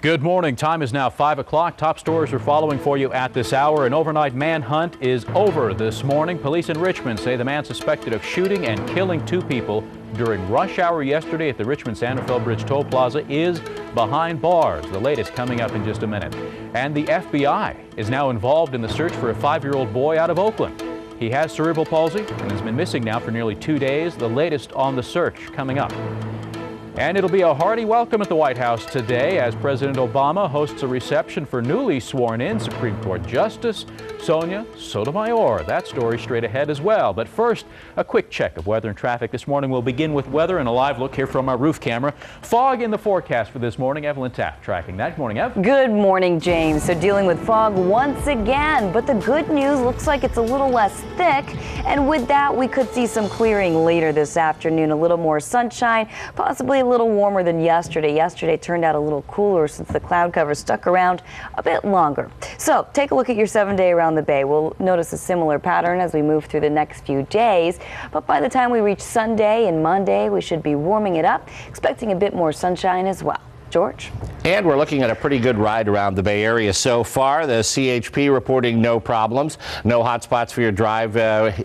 Good morning. Time is now 5 o'clock. Top stories are following for you at this hour. An overnight manhunt is over this morning. Police in Richmond say the man suspected of shooting and killing two people during rush hour yesterday at the Richmond-Santa Fe Bridge Toll Plaza is behind bars. The latest coming up in just a minute. And the FBI is now involved in the search for a 5-year-old boy out of Oakland. He has cerebral palsy and has been missing now for nearly 2 days. The latest on the search coming up. And it'll be a hearty welcome at the White House today as President Obama hosts a reception for newly sworn-in Supreme Court Justice Sonia Sotomayor. That story straight ahead as well. But first, a quick check of weather and traffic this morning. We'll begin with weather and a live look here from our roof camera. Fog in the forecast for this morning. Evelyn Taft tracking that. Good morning, Ev. Good morning, James. So dealing with fog once again, but the good news looks like it's a little less thick. And with that, we could see some clearing later this afternoon. A little more sunshine, possibly a little warmer than yesterday. Yesterday turned out a little cooler since the cloud cover stuck around a bit longer. So take a look at your 7-day around the bay. We'll notice a similar pattern as we move through the next few days. But by the time we reach Sunday and Monday, we should be warming it up, expecting a bit more sunshine as well. George? And we're looking at a pretty good ride around the Bay Area so far. The CHP reporting no problems, no hot spots for your drive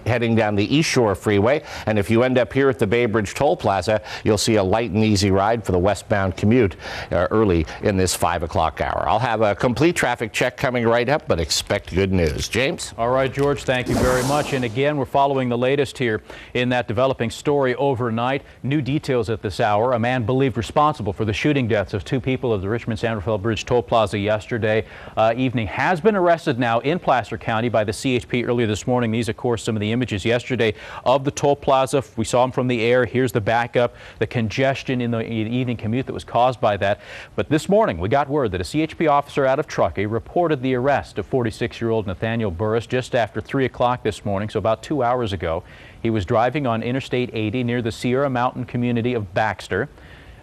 heading down the East Shore Freeway. And if you end up here at the Bay Bridge Toll Plaza, you'll see a light and easy ride for the westbound commute early in this 5 o'clock hour. I'll have a complete traffic check coming right up, but expect good news. James? All right, George, thank you very much. And again, we're following the latest here in that developing story overnight. New details at this hour. A man believed responsible for the shooting deaths of two people at the Richmond-Santa Fe Bridge Toll Plaza yesterday evening has been arrested now in Placer County by the CHP earlier this morning. These, of course, some of the images yesterday of the toll plaza. We saw them from the air. Here's the backup, the congestion in the evening commute that was caused by that. But this morning, we got word that a CHP officer out of Truckee reported the arrest of 46-year-old Nathaniel Burris just after 3 o'clock this morning, so about 2 hours ago. He was driving on Interstate 80 near the Sierra Mountain community of Baxter.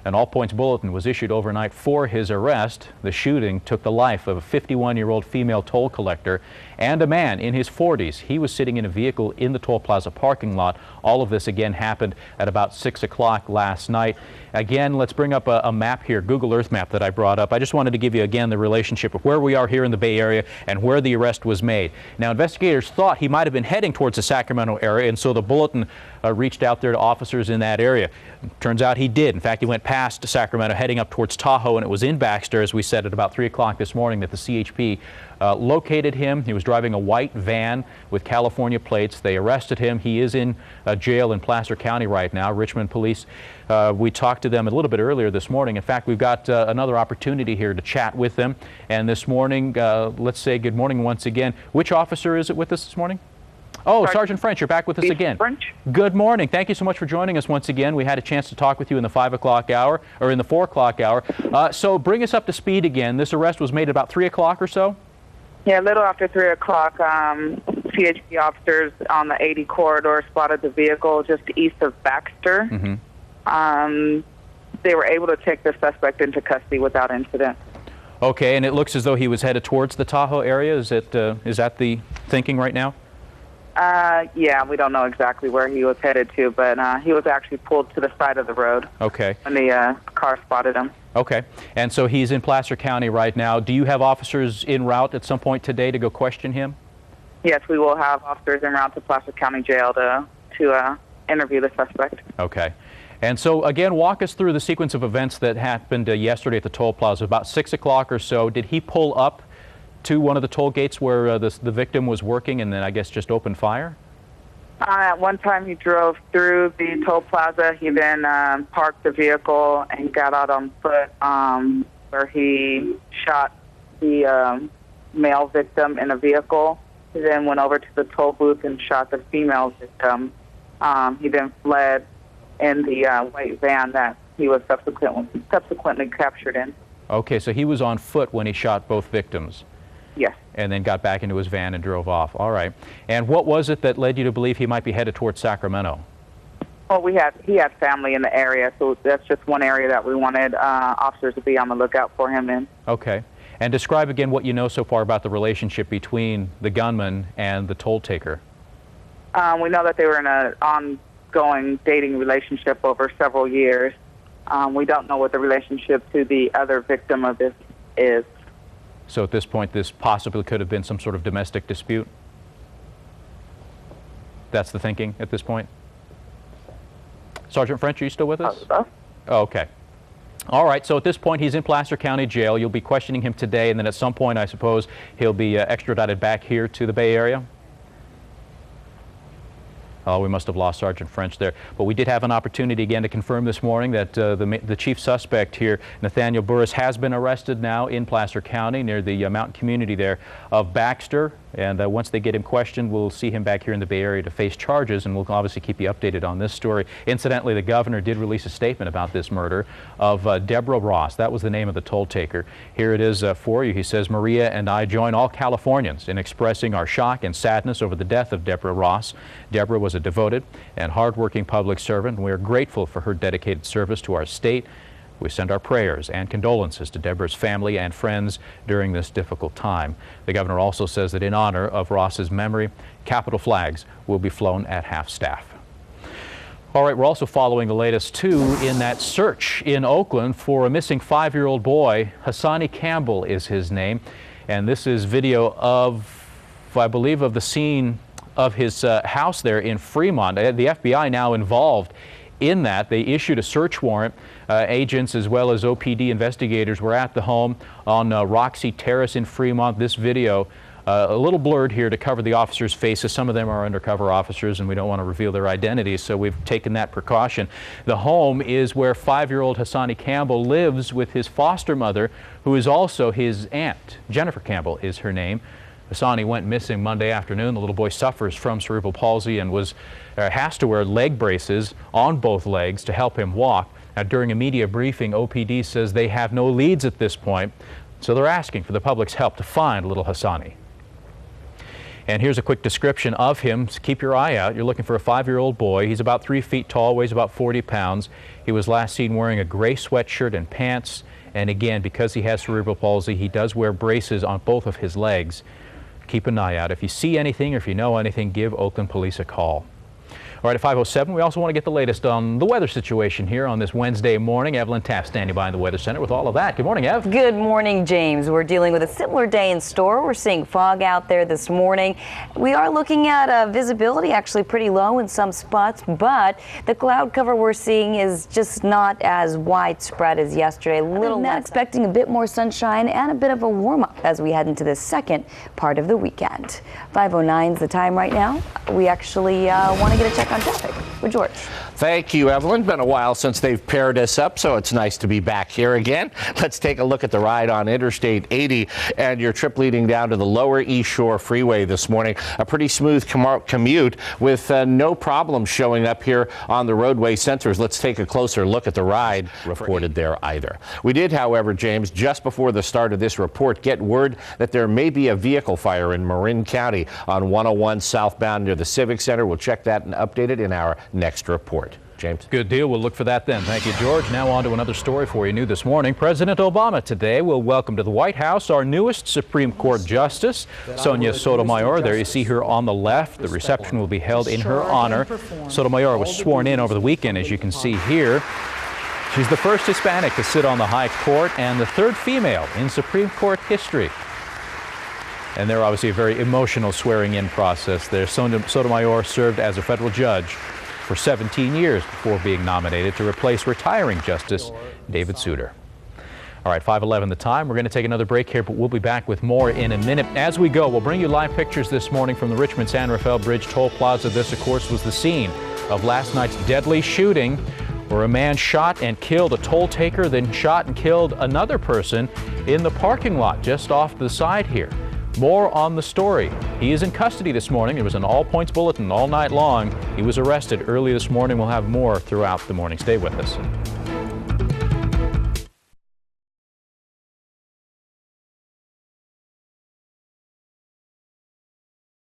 An all-points bulletin was issued overnight for his arrest. The shooting took the life of a 51-year-old female toll collector and a man in his 40s. He was sitting in a vehicle in the toll plaza parking lot. All of this again happened at about 6 o'clock last night. Again, let's bring up a map here, Google Earth map that I brought up. I just wanted to give you again the relationship of where we are here in the Bay Area and where the arrest was made. Now, investigators thought he might have been heading towards the Sacramento area, and so the bulletin reached out there to officers in that area. Turns out he did. In fact, he went past Sacramento heading up towards Tahoe, and it was in Baxter, as we said, at about 3 o'clock this morning that the CHP located him. He was driving a white van with California plates. They arrested him. He is in jail in Placer County right now. Richmond police, we talked to them a little bit earlier this morning. In fact, we've got another opportunity here to chat with them. And this morning, let's say good morning once again. Which officer is it with us this morning? Oh, Sergeant French, you're back with us again. French. Good morning. Thank you so much for joining us once again. We had a chance to talk with you in the 5 o'clock hour, or in the 4 o'clock hour. So bring us up to speed again. This arrest was made at about 3 o'clock or so? Yeah, a little after 3 o'clock, CHP officers on the 80 corridor spotted the vehicle just east of Baxter. Mm-hmm. They were able to take the suspect into custody without incident. Okay, and it looks as though he was headed towards the Tahoe area. Is that the thinking right now? Yeah, we don't know exactly where he was headed to, but he was actually pulled to the side of the road. Okay. When the car spotted him. Okay, and so he's in Placer County right now. Do you have officers en route at some point today to go question him? Yes, we will have officers en route to Placer County Jail to interview the suspect. Okay. And so, again, walk us through the sequence of events that happened yesterday at the toll plaza. About 6 o'clock or so, did he pull up to one of the toll gates where the victim was working and then, I guess, just opened fire? At one time, he drove through the toll plaza. He then parked the vehicle and got out on foot, where he shot the male victim in a vehicle. He then went over to the toll booth and shot the female victim. He then fled in the white van that he was subsequently captured in. Okay, so he was on foot when he shot both victims? Yes. And then got back into his van and drove off. All right. And what was it that led you to believe he might be headed towards Sacramento? Well, he had family in the area, so that's just one area that we wanted officers to be on the lookout for him in. Okay. And describe again what you know so far about the relationship between the gunman and the toll taker. We know that they were in an ongoing dating relationship over several years. We don't know what the relationship to the other victim of this is. So at this point, this possibly could have been some sort of domestic dispute? That's the thinking at this point? Sergeant French, are you still with us? Oh, okay. All right, so at this point, he's in Placer County Jail. You'll be questioning him today, and then at some point, I suppose, he'll be extradited back here to the Bay Area? Oh, we must have lost Sergeant French there. But we did have an opportunity again to confirm this morning that the chief suspect here, Nathaniel Burris, has been arrested now in Placer County near the mountain community there of Baxter. And once they get him questioned, we'll see him back here in the Bay Area to face charges, and we'll obviously keep you updated on this story. Incidentally, the governor did release a statement about this murder of Deborah Ross. That was the name of the toll taker. Here it is for you. He says, "Maria and I join all Californians in expressing our shock and sadness over the death of Deborah Ross. Deborah was a devoted and hardworking public servant, and we are grateful for her dedicated service to our state. We send our prayers and condolences to Deborah's family and friends during this difficult time." The governor also says that in honor of Ross's memory, Capitol flags will be flown at half-staff. All right, we're also following the latest, too, in that search in Oakland for a missing 5-year-old boy. Hassani Campbell is his name, and this is video of, I believe, of the scene of his house there in Fremont. The FBI now involved in that. They issued a search warrant. Agents as well as OPD investigators were at the home on Roxy Terrace in Fremont. This video a little blurred here to cover the officers' faces. Some of them are undercover officers, and we don't want to reveal their identities, so we've taken that precaution. The home is where 5-year-old Hassani Campbell lives with his foster mother, who is also his aunt. Jennifer Campbell is her name. Hassani went missing Monday afternoon. The little boy suffers from cerebral palsy and has to wear leg braces on both legs to help him walk. Now, during a media briefing, OPD says they have no leads at this point, so they're asking for the public's help to find little Hassani. And here's a quick description of him. So keep your eye out. You're looking for a 5-year-old boy. He's about 3 feet tall, weighs about 40 pounds. He was last seen wearing a gray sweatshirt and pants. And again, because he has cerebral palsy, he does wear braces on both of his legs. Keep an eye out. If you see anything or if you know anything, give Oakland Police a call. All right, at 5:07, we also want to get the latest on the weather situation here on this Wednesday morning. Evelyn Taft standing by in the Weather Center with all of that. Good morning, Ev. Good morning, James. We're dealing with a similar day in store. We're seeing fog out there this morning. We are looking at visibility actually pretty low in some spots, but the cloud cover we're seeing is just not as widespread as yesterday. Expecting a bit more sunshine and a bit of a warm-up as we head into the second part of the weekend. 5:09 is the time right now. We actually want to get a check on traffic with George. Thank you, Evelyn. Been a while since they've paired us up, so it's nice to be back here again. Let's take a look at the ride on Interstate 80 and your trip leading down to the lower East Shore Freeway this morning. A pretty smooth commute with no problems showing up here on the roadway sensors. Let's take a closer look at the ride reported there either. We did, however, James, just before the start of this report, get word that there may be a vehicle fire in Marin County on 101 southbound near the Civic Center. We'll check that and update it in our next report. James. Good deal. We'll look for that then. Thank you, George. Now on to another story for you new this morning. President Obama today will welcome to the White House our newest Supreme Court Justice, Sonia Sotomayor. There you see her on the left. The reception will be held in her honor. Sotomayor was sworn in over the weekend, as you can see here. She's the first Hispanic to sit on the High Court and the third female in Supreme Court history. And they're obviously a very emotional swearing-in process there. Sotomayor served as a federal judge for 17 years before being nominated to replace retiring Justice David Souter. All right, 5:11 the time. We're going to take another break here, but we'll be back with more in a minute. As we go, we'll bring you live pictures this morning from the Richmond-San Rafael Bridge Toll Plaza. This, of course, was the scene of last night's deadly shooting where a man shot and killed a toll taker, then shot and killed another person in the parking lot just off the side here. More on the story. He is in custody this morning. There was an all-points bulletin all night long. He was arrested early this morning. We'll have more throughout the morning. Stay with us.